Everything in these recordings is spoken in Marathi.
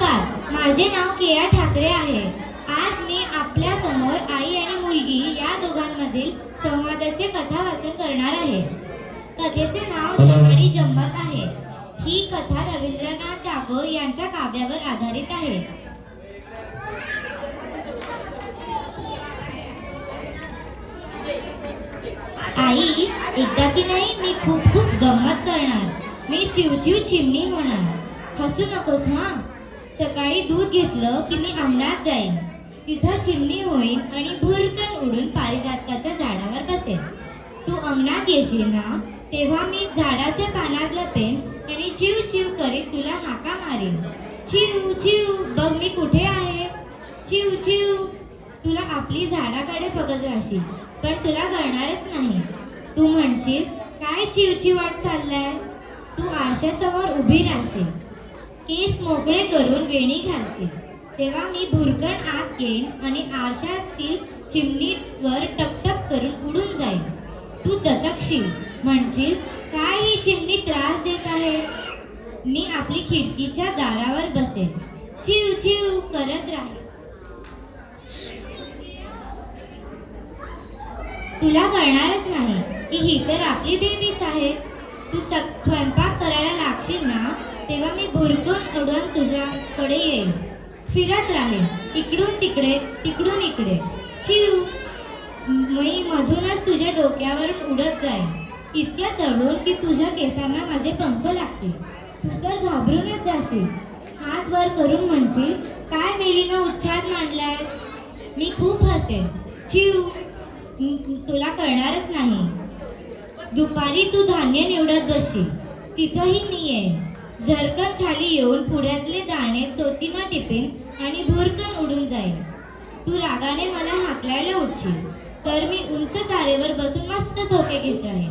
नमस्कार, माझे नाव केया ठाकरे आहे. आज मी आपल्या समोर आई आणि मुलगी या दोघांमधील संवादाचे कथा वाचन करणार आहे. कथेचे नाव जवारी जम्मत आहे. ही कथा रवींद्रनाथ टागोर यांच्या काव्यावर आधारित आहे. आई, एकदा की नाही मी खूप खूप गंमत करणार. मी चिवचिव चिमणी होणार. हसू नकोस हां. सकाळी दूध घेतलं की मी अंगणात जाईन. तिथं चिमणी होईन आणि भुरकन उडून पारिजातकाच्या झाडावर बसेन. तू अंगणात येशील ना, तेव्हा मी झाडाच्या पानात लपेन आणि चिव चिव करीत तुला हाका मारीन. चिव चिव, बघ मी कुठे आहे. चिव चिव. तुला आपली झाडाकडे बघत राहशील, पण तुला कळणारच नाही. तू म्हणशील, काय चिवची वाट चाललाय. तू आरशासमोर उभी राहशील, केस मोकळे करून वेणी घालशील. तेव्हा मी भुरकण आत येईन आणि आरशातील चिमणीवर टकटक करून उडून जाईन. तू दचकशील, म्हणशील, काय ही चिमणी त्रास देत आहे. मी आपली खिडकीच्या दारावर बसेन, चिव चिव करत राहील. तुला कळणारच नाही की ही तर आपली बेबीच आहे. तू स्वयंपाक करायला लागशील ना, तेव्हा मी भुरकून उडून तुझ्याकडे येईन. फिरत राहील, इकडून तिकडे तिकडून इकडे. चिव. मी मधूनच तुझ्या डोक्यावरून उडत जाईन, इतक्या चढून की तुझ्या केसांना माझे पंख लागतील. तू तर घाबरूनच जाशील. हात वर करून म्हणशील, काय मेलीनं उच्छाद मांडलाय. मी खूप हसेन. चिव. तुला कळणारच नाही. दुपारी तू धान्य निवडत बसशील, तिथंही मी येईन. झरकन खाली येऊन पुढ्यातले दाणे चोचीनं टिपेन आणि भुरकन उडून जाईन. तू रागाने मला हाकलायला उठशील, तर मी उंच तारेवर बसून मस्त झोके घेत राहीन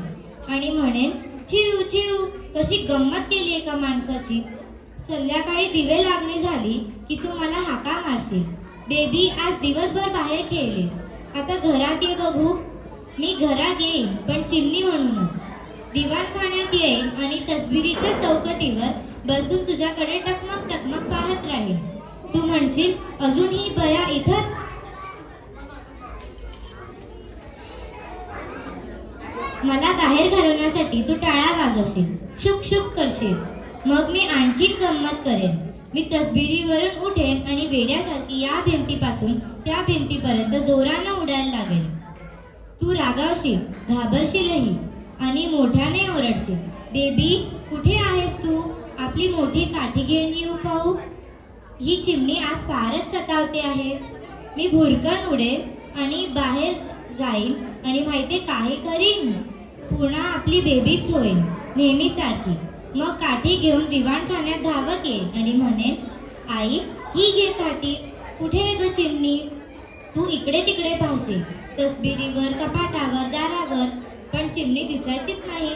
आणि म्हणेन, चिव चिव, कशी गंमत केली एका माणसाची. संध्याकाळी दिवे लागणी झाली की तू मला हाका मारशील, बेबी आज दिवसभर बाहेर खेळलीस, आता घरात ये बघू. मी घरात येईन, पण चिमणी म्हणूनच. दिवाणखान्यात येईन आणि तसबिरीच्या चौकटीवर बसून तुझ्याकडे टकमक टकमक पाहत राहील. तू म्हणशील, अजून ही बया इथंच. मला बाहेर घालवण्यासाठी तू टाळा वाजवशील, शुक शुक करशील. मग मी आणखीन गंमत करेन. मी तसबिरीवरून उठेन आणि वेड्यासारखी या भिंतीपासून त्या भिंतीपर्यंत जोरानं उडायला लागेल. तू रागावशील, घाबरशीलही आणि मोठ्याने ओरडशील, बेबी कुठे आहेस तू. आपली मोठी काठी घेऊन येऊ पाहू. ही चिमणी आज फारच सतावते आहे. मी भुरकन उडेल आणि बाहेर जाईन आणि माहिती काही करीन. पुन्हा आपली बेबीच होईल नेहमीसारखी. मग काठी घेऊन दिवाणखान्यात धावत येईल आणि म्हणेन, आई ही घे काठी. कुठे आहे ग चिमणी. तू इकडे तिकडे पाहशील, तसबिरीवर, कपाटावर, दारावर, पण चिमणी दिसायचीच नाही.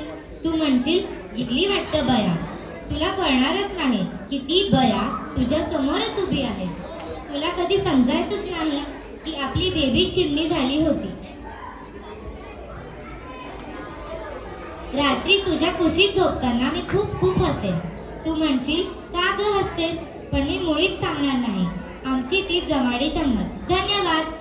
तू म्हणशील, गेली वाटतं बया. तुला कळणारच नाही की ती बया तुझ्या समोरच उभी आहे. तुला कधी समजायचंच नाही की आपली बेबी चिमणी झाली होती. रात्री तुझ्या कुशीत झोपताना मी खूप खूप हसेन. तू म्हणशील, का ग हसतेस, पण मी मुळीच सांगणार नाही. आमची ती जवाडी जम्मत. धन्यवाद.